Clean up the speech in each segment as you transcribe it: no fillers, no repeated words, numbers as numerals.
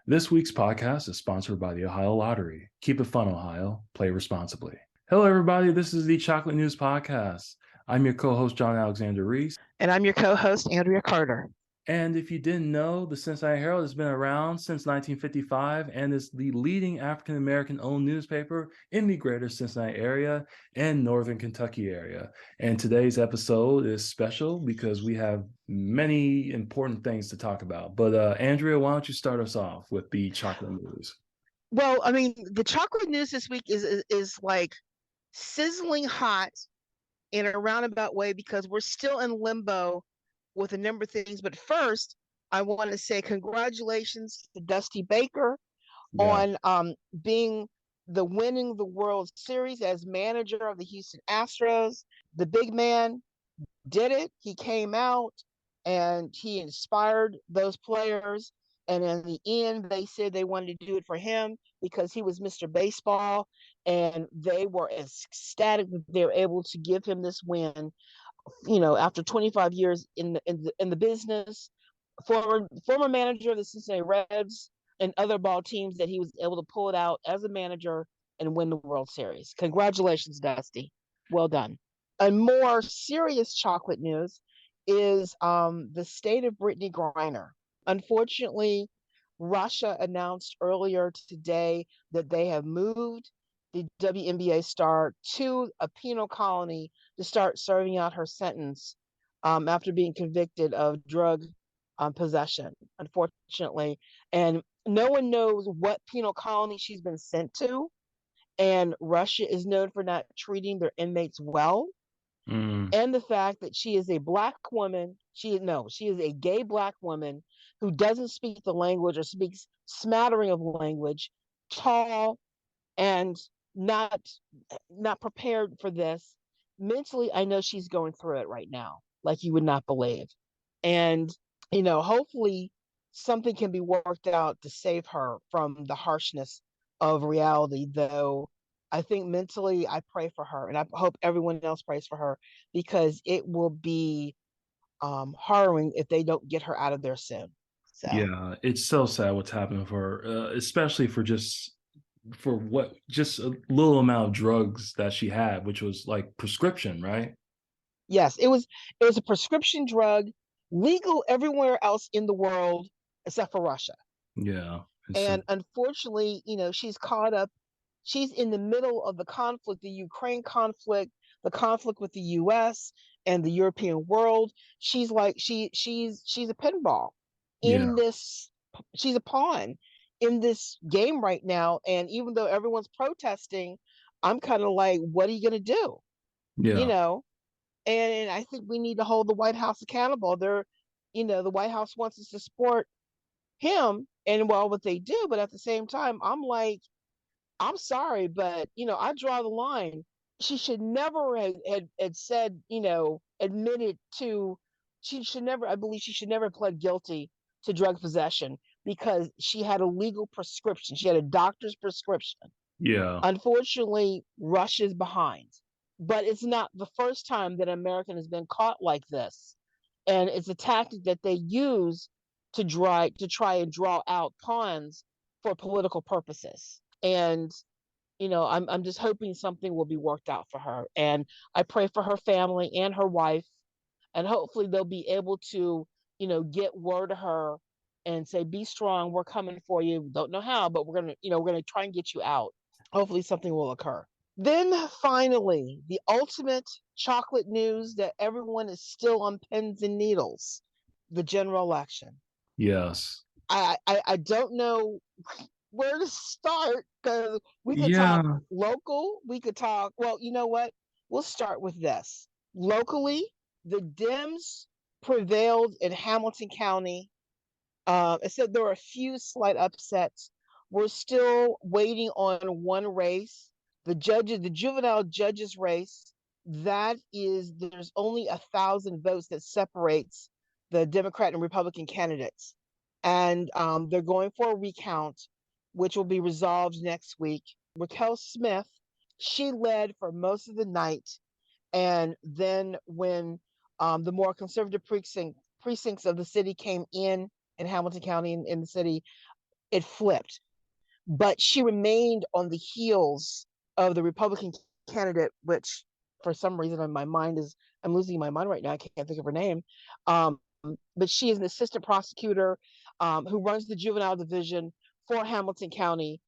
This week's podcast is sponsored by the Ohio Lottery. Keep it fun, Ohio. Play responsibly. Hello, everybody. This is the Chocolate News Podcast. I'm your co-host, John Alexander Reese. And I'm your co-host, Andria Carter. And if you didn't know, the Cincinnati Herald has been around since 1955 and is the leading African-American owned newspaper in the greater Cincinnati area and northern Kentucky area. And today's episode is special because we have many important things to talk about. But Andria, why don't you start us off with the chocolate news? Well, I mean, the chocolate news this week is like sizzling hot in a roundabout way because we're still in limbo with a number of things. But first, I want to say congratulations to Dusty Baker Yeah. on being winning the World Series as manager of the Houston Astros. The big man did it. He came out and he inspired those players. And in the end, they said they wanted to do it for him because he was Mr. Baseball. And they were ecstatic that they were able to give him this win, after 25 years in the business, former manager of the Cincinnati Reds and other ball teams, that he was able to pull it out as a manager and win the World Series. Congratulations, Dusty. Well done. A more serious chocolate news is the state of Britney Griner. Unfortunately, Russia announced earlier today that they have moved the WNBA star to a penal colony to start serving out her sentence after being convicted of drug possession, unfortunately. And no one knows what penal colony she's been sent to. And Russia is known for not treating their inmates well. Mm, And the fact that she is a black woman, she is a gay black woman who doesn't speak the language or speaks smattering of language, tall and not not prepared for this. Mentally, I know she's going through it right now, like you would not believe. And hopefully something can be worked out to save her from the harshness of reality, though. I think mentally I pray for her, and I hope everyone else prays for her, because it will be harrowing if they don't get her out of there soon. So yeah, it's so sad what's happening for her, especially for what just a little amount of drugs that she had, which was like prescription, right? yes, it was a prescription drug, legal everywhere else in the world except for Russia. Yeah. It's And unfortunately, she's caught up. She's in the middle of the conflict, the Ukraine conflict, the conflict with the US and the European world. She's like she's a pinball yeah. in this, she's a pawn in this game right now. And even though everyone's protesting, I'm kind of like, what are you gonna do? You Yeah. know? And I think we need to hold the White House accountable. The White House wants us to support him and well what they do, but at the same time, I'm like, I'm sorry, but I draw the line. She should never had said, admitted to. She should never. I believe she should never have pled guilty to drug possession because she had a legal prescription. She had a doctor's prescription. Yeah. Unfortunately, Russia's behind, but it's not the first time that an American has been caught like this, and it's a tactic that they use to try and draw out pawns for political purposes. And I'm just hoping something will be worked out for her. And I pray for her family and her wife, and hopefully they'll be able to, get word to her and say, "Be strong. We're coming for you. Don't know how, but we're gonna try and get you out." Hopefully something will occur. Then finally, the ultimate chocolate news that everyone is still on pins and needles: the general election. Yes. I don't know where to start, because we could talk Yeah. local, we could talk, well, you know what? We'll start with this. Locally, the Dems prevailed in Hamilton County. Except there were a few slight upsets. We're still waiting on one race, the juvenile judges race. There's only 1,000 votes that separates the Democrat and Republican candidates, and they're going for a recount, which will be resolved next week. Raquel Smith, she led for most of the night, and then when the more conservative precincts of the city came in Hamilton County, in the city, it flipped. But she remained on the heels of the Republican candidate, which for some reason in my mind is I'm losing my mind right now. I can't think of her name. Um, but she is an assistant prosecutor who runs the juvenile division for Hamilton County.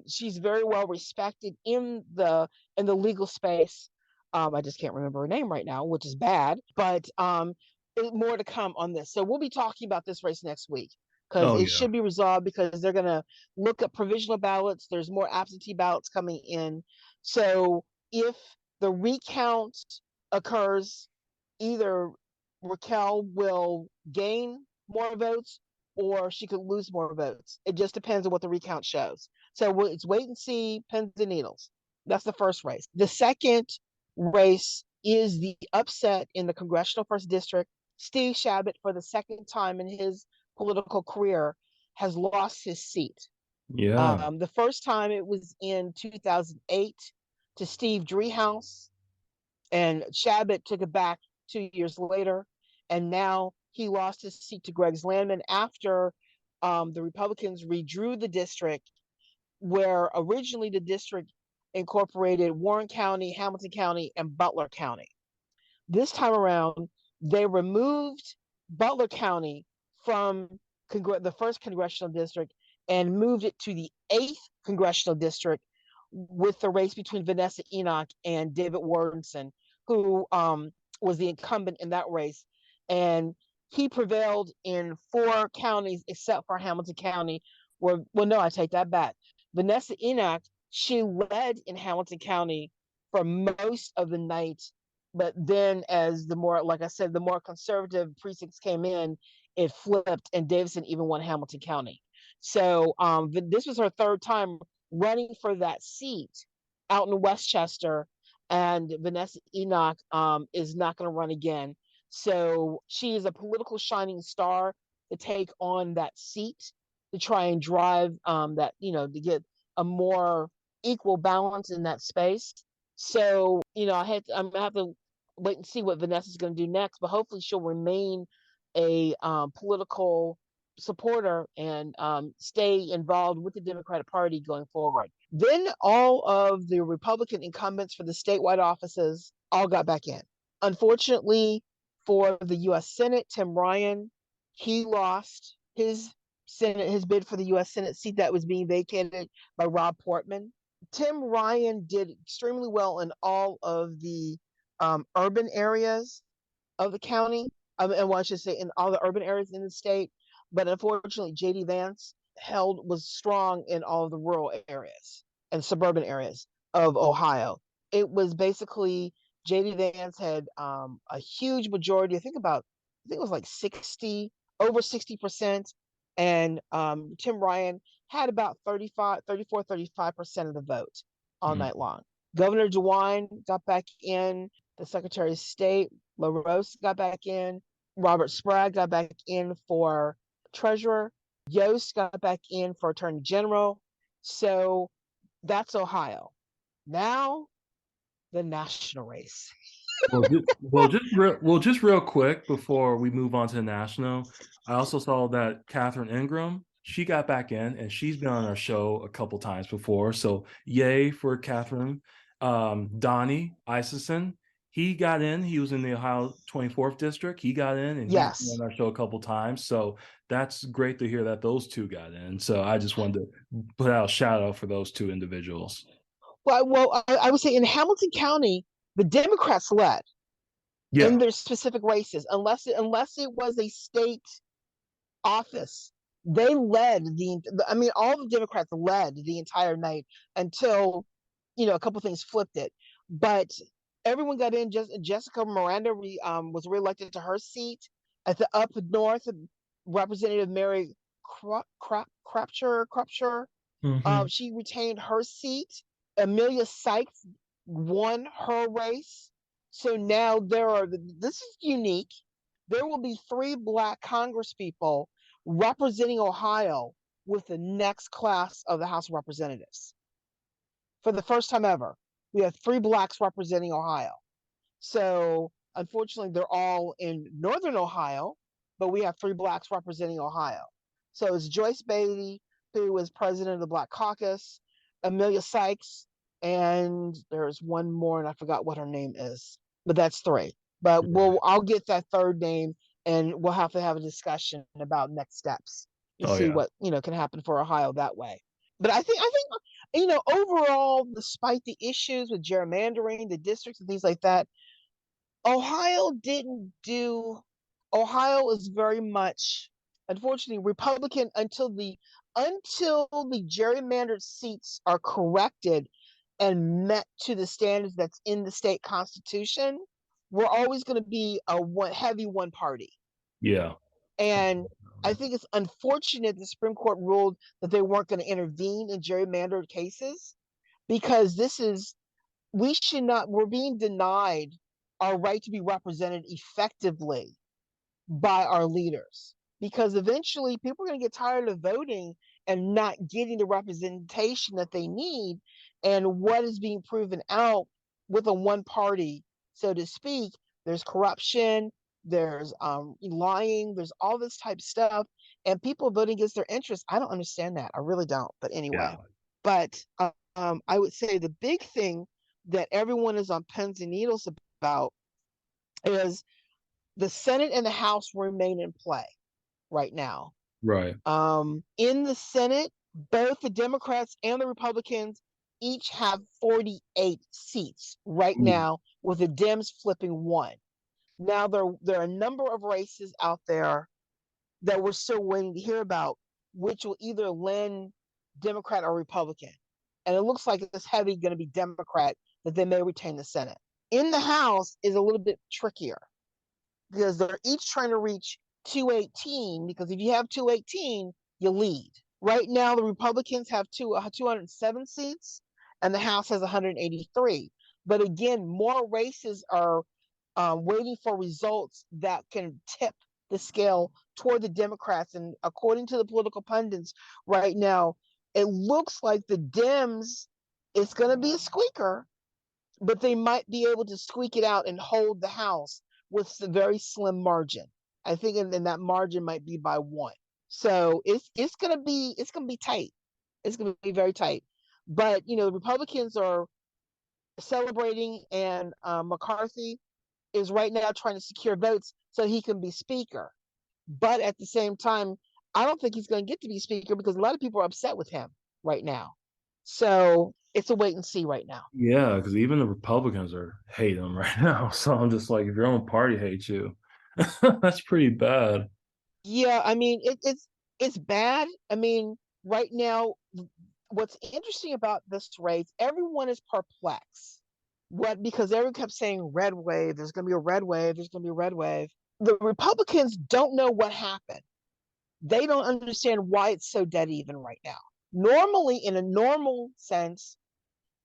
She's very well respected in the legal space. I just can't remember her name right now, which is bad. But more to come on this. So we'll be talking about this race next week because Oh it yeah. should be resolved because they're going to look at provisional ballots. There's more absentee ballots coming in. So if the recount occurs, either Raquel will gain more votes or she could lose more votes. It just depends on what the recount shows. So it's wait and see, pins and needles. That's the first race. The second race is the upset in the congressional first district. Steve Chabot, for the second time in his political career, has lost his seat. Yeah. The first time it was in 2008 to Steve Driehaus, and Chabot took it back 2 years later, and now he lost his seat to Greg Landman after the Republicans redrew the district, where originally the district incorporated Warren County, Hamilton County, and Butler County. This time around, they removed Butler County from the first congressional district and moved it to the 8th congressional district with the race between Vanessa Enoch and David Wardenson, who was the incumbent in that race. And he prevailed in 4 counties except for Hamilton County, where, well, no, I take that back. Vanessa Enoch, she led in Hamilton County for most of the night, but then as the more, like I said, the more conservative precincts came in, it flipped and Davidson even won Hamilton County. So this was her third time running for that seat out in Westchester, and Vanessa Enoch is not going to run again. So she is a political shining star to take on that seat to try and drive that, to get a more equal balance in that space. So, I'm gonna have to wait and see what Vanessa's going to do next, but hopefully she'll remain a political supporter and stay involved with the Democratic Party going forward. Then all of the Republican incumbents for the statewide offices all got back in. Unfortunately for the U.S. Senate, Tim Ryan, he lost his bid for the U.S. Senate seat that was being vacated by Rob Portman. Tim Ryan did extremely well in all of the urban areas of the county, and what I should say, in all the urban areas in the state. But unfortunately, JD Vance was strong in all of the rural areas and suburban areas of Ohio. It was basically JD Vance had a huge majority. I think it was like over 60%. And Tim Ryan had about 35% of the vote all Mm. night long. Governor DeWine got back in. The Secretary of State, LaRose, got back in. Robert Sprague got back in for treasurer. Yost got back in for attorney general. So that's Ohio. Now the national race. Just real quick before we move on to the national, I also saw that Catherine Ingram, she got back in and she's been on our show a couple times before. So yay for Catherine. Donnie Iseson, he got in. He was in the Ohio 24th district. He got in and he's been Yes. on our show a couple times. So that's great to hear that those two got in. So I just wanted to put out a shout out for those two individuals. I would say in Hamilton County, the Democrats led Yeah. in their specific races, unless it was a state office. They led all the Democrats led the entire night until, a couple things flipped it. But everyone got in. Just Jessica Miranda was reelected to her seat at the up north. Representative Mary Crapture, Mm-hmm. she retained her seat. Amelia Sykes won her race. So now this is unique. There will be 3 Black congresspeople representing Ohio with the next class of the House of Representatives. For the first time ever, we have 3 Blacks representing Ohio. So unfortunately, they're all in Northern Ohio, but we have 3 Blacks representing Ohio. So it's Joyce Beatty, who was president of the Black Caucus, Amelia Sykes, and there's one more, and I forgot what her name is, but that's three. But Right. I'll get that third name, and we'll have to have a discussion about next steps to Oh see yeah. what can happen for Ohio that way. But I think overall, despite the issues with gerrymandering, the districts and things like that, Ohio didn't do. Ohio is very much, unfortunately, Republican until the gerrymandered seats are corrected and met to the standards that's in the state constitution. We're always going to be a heavy one party, Yeah. and I think it's unfortunate the Supreme Court ruled that they weren't going to intervene in gerrymandered cases because this is we should not we're being denied our right to be represented effectively by our leaders because eventually people are going to get tired of voting and not getting the representation that they need, and what is being proven out with a one party, so to speak, there's corruption, there's lying, there's all this type of stuff, and people voting against their interests. I don't understand that, I really don't, but Yeah. anyway. But I would say the big thing that everyone is on pins and needles about is the Senate and the House remain in play right now. Right. In the Senate, both the Democrats and the Republicans each have 48 seats right Ooh. now, with the Dems flipping one. Now, there are a number of races out there that we're still waiting to hear about, which will either lend Democrat or Republican. And it looks like it's heavy going to be Democrat, that they may retain the Senate. In the House is a little bit trickier because they're each trying to reach 218, because if you have 218, you lead. Right now, the Republicans have 207 seats, and the House has 183. But again, more races are waiting for results that can tip the scale toward the Democrats. And according to the political pundits right now, it looks like the Dems, it's going to be a squeaker, but they might be able to squeak it out and hold the House with a very slim margin. I think, and that margin might be by one. So it's gonna be tight. It's gonna be very tight. But the Republicans are celebrating, and McCarthy is right now trying to secure votes so he can be speaker. But at the same time, I don't think he's going to get to be speaker because a lot of people are upset with him right now. So it's a wait and see right now. Yeah, because even the Republicans are hating him right now. So I'm just like, if your own party hates you, that's pretty bad. Yeah, I mean it's bad. I mean, right now, what's interesting about this race, everyone is perplexed. What Because everyone kept saying red wave, there's gonna be a red wave, there's gonna be a red wave. The Republicans don't know what happened. They don't understand why it's so dead even right now. Normally, in a normal sense,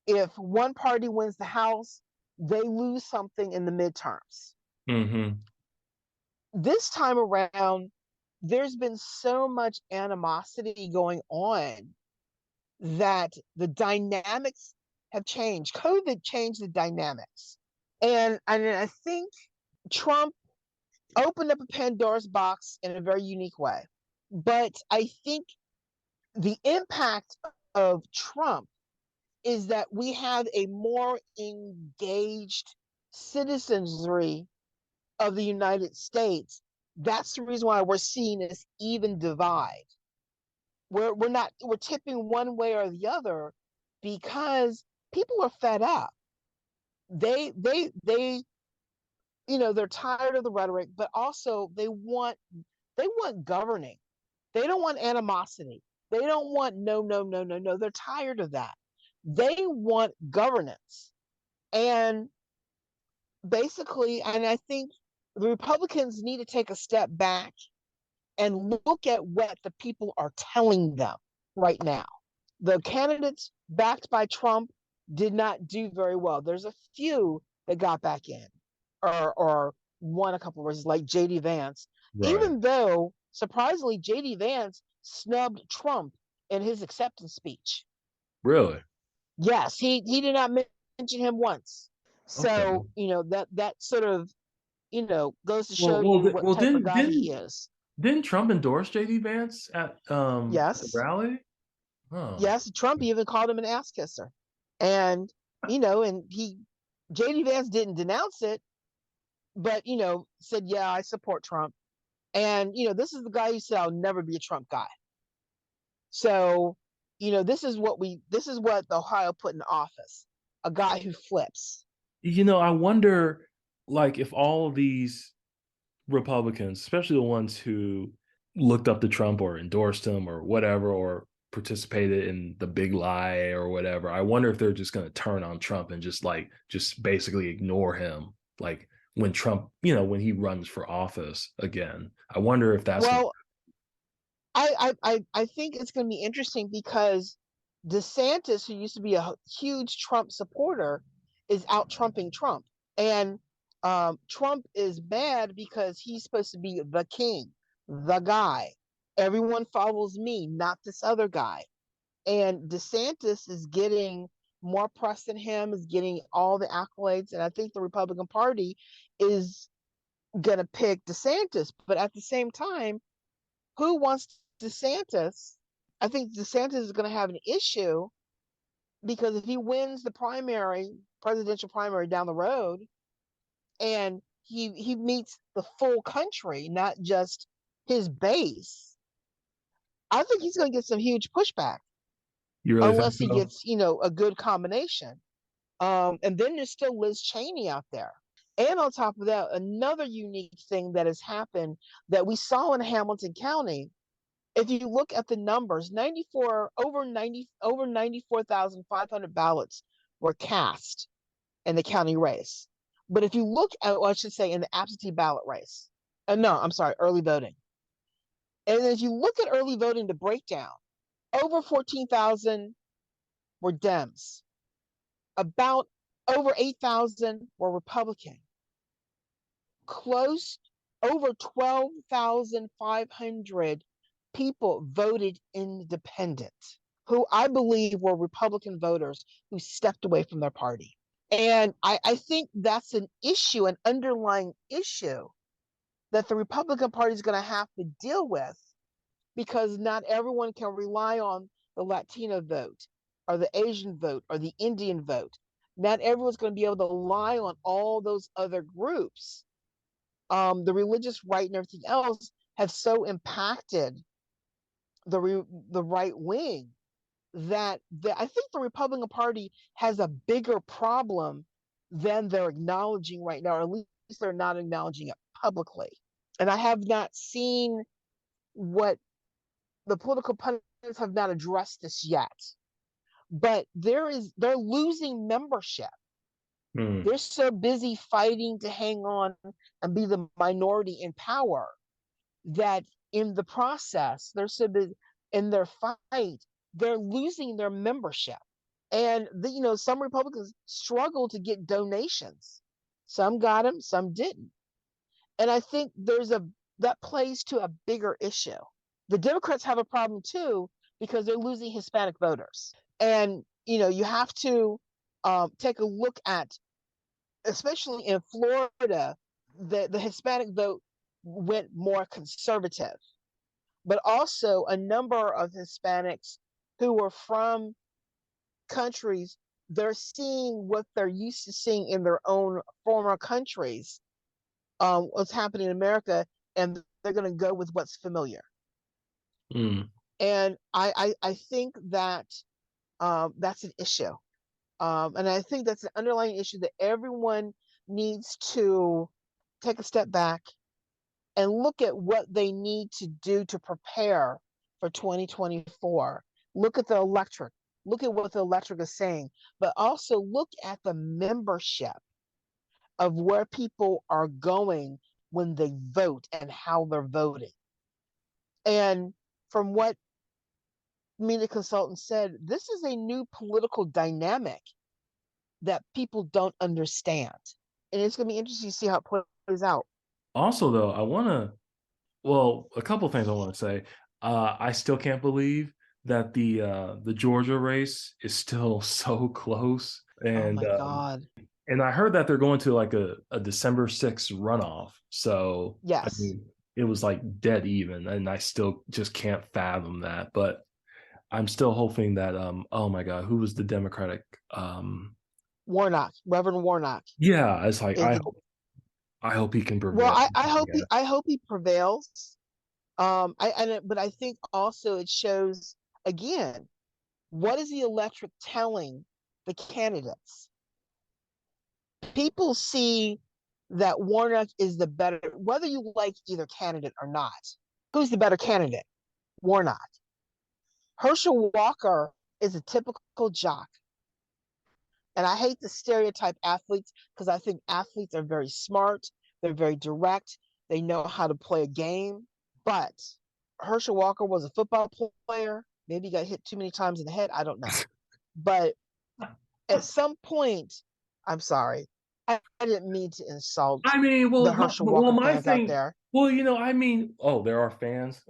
if one party wins the House, they lose something in the midterms. Hmm. This time around, there's been so much animosity going on that the dynamics have changed. COVID changed the dynamics. And I think Trump opened up a Pandora's box in a very unique way. But I think the impact of Trump is that we have a more engaged citizenry of the United States. That's the reason why we're seeing this even divide. We're tipping one way or the other because people are fed up. They they're tired of the rhetoric, but also they want governing. They don't want animosity. They don't want no, no, no, no, no. They're tired of that. They want governance. And basically, and I think the Republicans need to take a step back and look at what the people are telling them right now. The candidates backed by Trump did not do very well. There's a few that got back in or won a couple of races, like JD Vance, Right. even though surprisingly JD Vance snubbed Trump in his acceptance speech. Really? Yes, he did not mention him once. Okay. So, that sort of, goes to Well, show well, you what well, type of didn't guy he didn't is. didn't Trump endorse JD Vance at the Yes. rally? Oh, Yes, Trump even called him an ass kisser. And, and JD Vance didn't denounce it, but, said, yeah, I support Trump. And, this is the guy who said, I'll never be a Trump guy. So, this is what the Ohio put in office, a guy who flips. I wonder, like, if all of these Republicans, especially the ones who looked up to Trump or endorsed him or whatever, or participated in the big lie or whatever, I wonder if they're just going to turn on Trump and just basically ignore him. Like when Trump, when he runs for office again, I wonder if that's going to. Well, I think it's going to be interesting because DeSantis, who used to be a huge Trump supporter, is out trumping Trump, and Trump is mad because he's supposed to be the king, the guy. Everyone follows me, not this other guy. And DeSantis is getting more press than him, is getting all the accolades, and I think the Republican Party is going to pick DeSantis. But at the same time, who wants DeSantis? I think DeSantis is going to have an issue because if he wins the presidential primary down the road, and he meets the full country, not just his base, I think he's going to get some huge pushback You really think unless he so? gets a good combination. And then there's still Liz Cheney out there. And on top of that, another unique thing that has happened that we saw in Hamilton County, if you look at the numbers, 94,500 ballots were cast in the county race. But if you look at, or I should say, in the absentee ballot race, no, I'm sorry, early voting. And if you look at early voting, the breakdown, over 14,000 were Dems, about over 8,000 were Republican, close over 12,500 people voted independent, who I believe were Republican voters who stepped away from their party. And I think that's an issue, an underlying issue that the Republican Party is going to have to deal with because not everyone can rely on the Latino vote or the Asian vote or the Indian vote. Not everyone's going to be able to rely on all those other groups. The religious right and everything else have so impacted the right wing that I think the Republican Party has a bigger problem than they're acknowledging right now, or at least they're not acknowledging it publicly. And I have not seen what the political pundits have not addressed this yet. But they're losing membership. Hmm. They're so busy fighting to hang on and be the minority in power that in the process, they're so busy in their fight, they're losing their membership. And some Republicans struggle to get donations. Some got them, some didn't. And I think that plays to a bigger issue. The Democrats have a problem too because they're losing Hispanic voters. And you have to take a look at, especially in Florida, the Hispanic vote went more conservative, but also a number of Hispanics who were from countries, they're seeing what they're used to seeing in their own former countries, what's happening in America, and they're going to go with what's familiar. Hmm. And I think that that's an issue. And I think that's an underlying issue that everyone needs to take a step back and look at what they need to do to prepare for 2024. Look at the electric. Look at what the electric is saying, but also look at the membership of where people are going when they vote and how they're voting. And from what me, the consultant, said, this is a new political dynamic that people don't understand. And it's going to be interesting to see how it plays out. Also, though, a couple things I want to say. I still can't believe that the Georgia race is still so close, Oh and my God. I heard that they're going to like a December 6th runoff. So I Yes. mean, it was like dead even, and I still just can't fathom that. But I'm still hoping that oh my God, who was the Democratic Warnock, Reverend Warnock yeah, it's like is the I hope he can well. prevail. I hope he prevails. But I think also it shows again what is the electorate telling the candidates. People see that Warnock is the better, whether you like either candidate or not. Who's the better candidate? Warnock. Herschel Walker is a typical jock. And I hate the stereotype athletes because I think athletes are very smart, they're very direct, they know how to play a game. But Herschel Walker was a football player. Maybe he got hit too many times in the head. I don't know. But at some point, I'm sorry, I didn't mean to insult I mean, the Herschel well, Walker my fans out thing, there. well, I mean, oh, there are fans.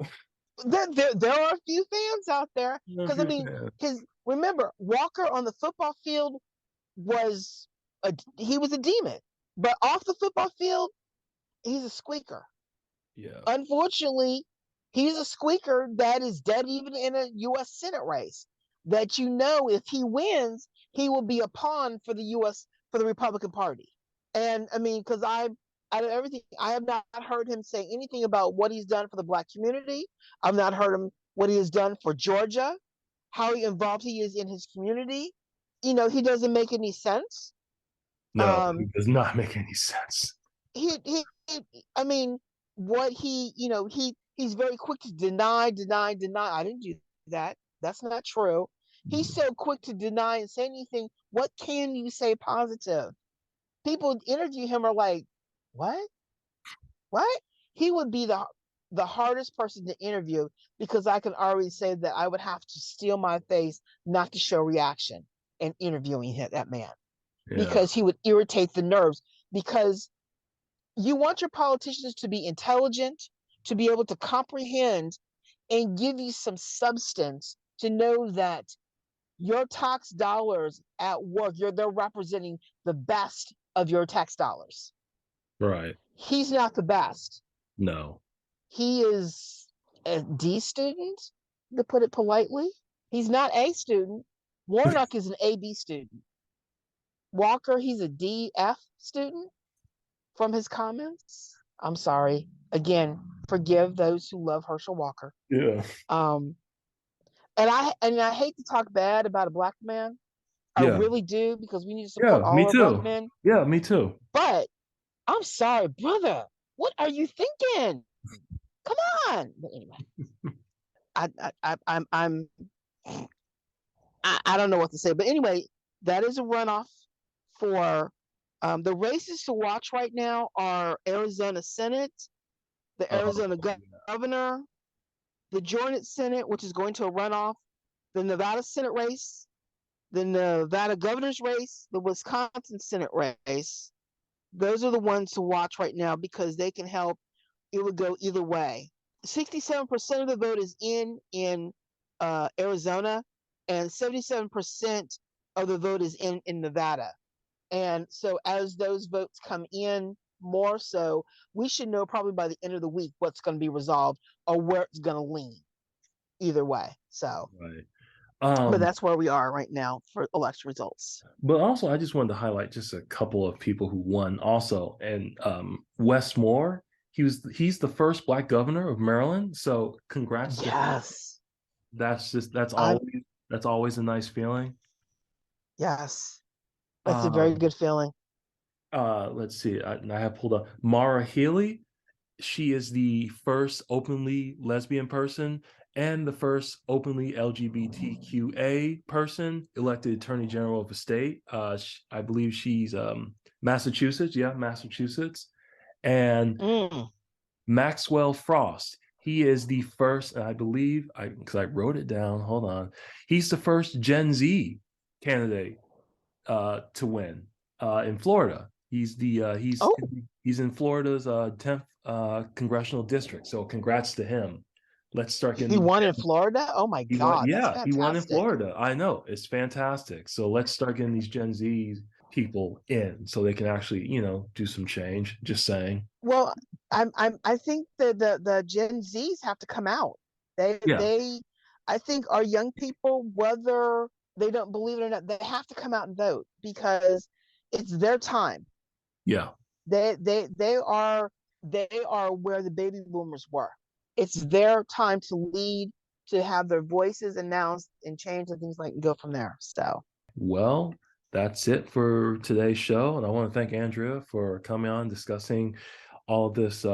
There are a few fans out there There are a because I few mean, fans. his remember Walker on the football field was he was a demon, but off the football field, he's a squeaker. Yeah, Unfortunately, he's a squeaker that is dead even in a U.S. Senate race. That if he wins, he will be a pawn for the U.S. for the Republican Party. And I mean, because out of everything, I have not heard him say anything about what he's done for the Black community. I've not heard him what he has done for Georgia, how involved he is in his community. He doesn't make any sense. no, it Um, does not make any sense. he I mean, what he's very quick to deny. I didn't do that. That's not true. He's so quick to deny and say anything. What can you say positive? People interview him are like, what? What? He would be the hardest person to interview because I can already say that I would have to steal my face not to show reaction in interviewing that man Yeah, because he would irritate the nerves because you want your politicians to be intelligent, to be able to comprehend and give you some substance to know that your tax dollars at work, they're representing the best of your tax dollars. right. He's not the best. No. He is a D student, to put it politely. He's not A student. Warnock is an AB student. Walker, he's a DF student from his comments. I'm sorry. Again, forgive those who love Herschel Walker. Yeah. Um, and I hate to talk bad about a black man. I Yeah. really do because we need to support Yeah. Me all our black too. men. Yeah. Me too. But I'm sorry, brother. What are you thinking? Come on. But anyway, I'm I don't know what to say. But anyway, that is a runoff for the races to watch right now are Arizona Senate, the Oh, Arizona governor, the Joint Senate, which is going to a runoff, the Nevada Senate race, the Nevada governor's race, the Wisconsin Senate race. Those are the ones to watch right now because they can help. It would go either way. 67% of the vote is in Arizona, and 77% of the vote is in Nevada. And so as those votes come in more so, we should know probably by the end of the week what's going to be resolved or where it's going to lean either way. So, right. but Um, that's where we are right now for election results. but also I just wanted to highlight just a couple of people who won also. And Wes Moore, he's the first black governor of Maryland. So congrats to him. Yes. That's I'm always a nice feeling. yes. That's a very Um, good feeling. let's see. I have pulled up Mara Healy. She is the first openly lesbian person and the first openly LGBTQA person elected Attorney General of a state. I believe she's Massachusetts. Yeah, Massachusetts. And Mm. Maxwell Frost. He is the first, I believe, because I wrote it down. Hold on. He's the first Gen Z candidate to win in Florida. Oh, He's in Florida's 10th congressional district. So congrats to him. Let's start he getting won in Florida. Oh my he won. God, that's Yeah, he won in fantastic. Florida. I know it's fantastic. So let's start getting these Gen Z people in so they can actually do some change. Just saying. Well, I think that the Gen Zs have to come out. Yeah. They I think our young people, whether they don't believe it or not, they have to come out and vote because it's their time. Yeah. They are where the baby boomers were. It's their time to lead, to have their voices announced and change and things like and go from there. So Well, that's it for today's show. And I want to thank Andrea for coming on discussing all this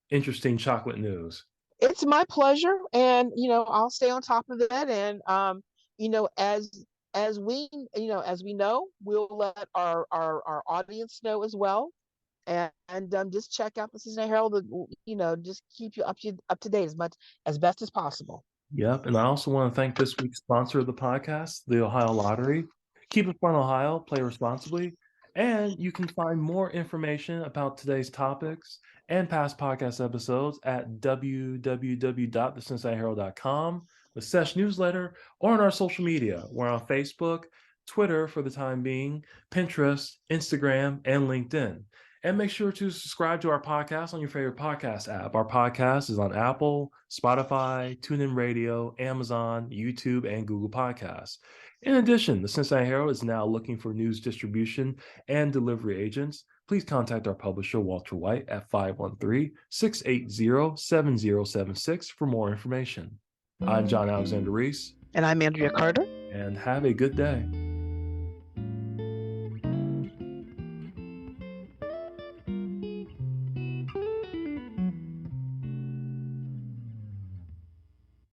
interesting chocolate news. it's my pleasure, and I'll stay on top of it. And you know, as we as we know, we'll let our audience know as well. And just check out the Cincinnati Herald. Just keep you up to date as best as possible. Yep. And I also want to thank this week's sponsor of the podcast, the Ohio Lottery. Keep it fun, Ohio. Play responsibly. And you can find more information about today's topics and past podcast episodes at www.thecincinnatiherald.com, the Sesh newsletter, or on our social media. We're on Facebook, Twitter for the time being, Pinterest, Instagram, and LinkedIn. And make sure to subscribe to our podcast on your favorite podcast app. Our podcast is on Apple, Spotify, TuneIn Radio, Amazon, YouTube, and Google Podcasts. In addition, the Cincinnati Herald is now looking for news distribution and delivery agents. Please contact our publisher, Walter White, at 513-680-7076 for more information. I'm John Alexander Reese. And I'm Andria Carter. And have a good day.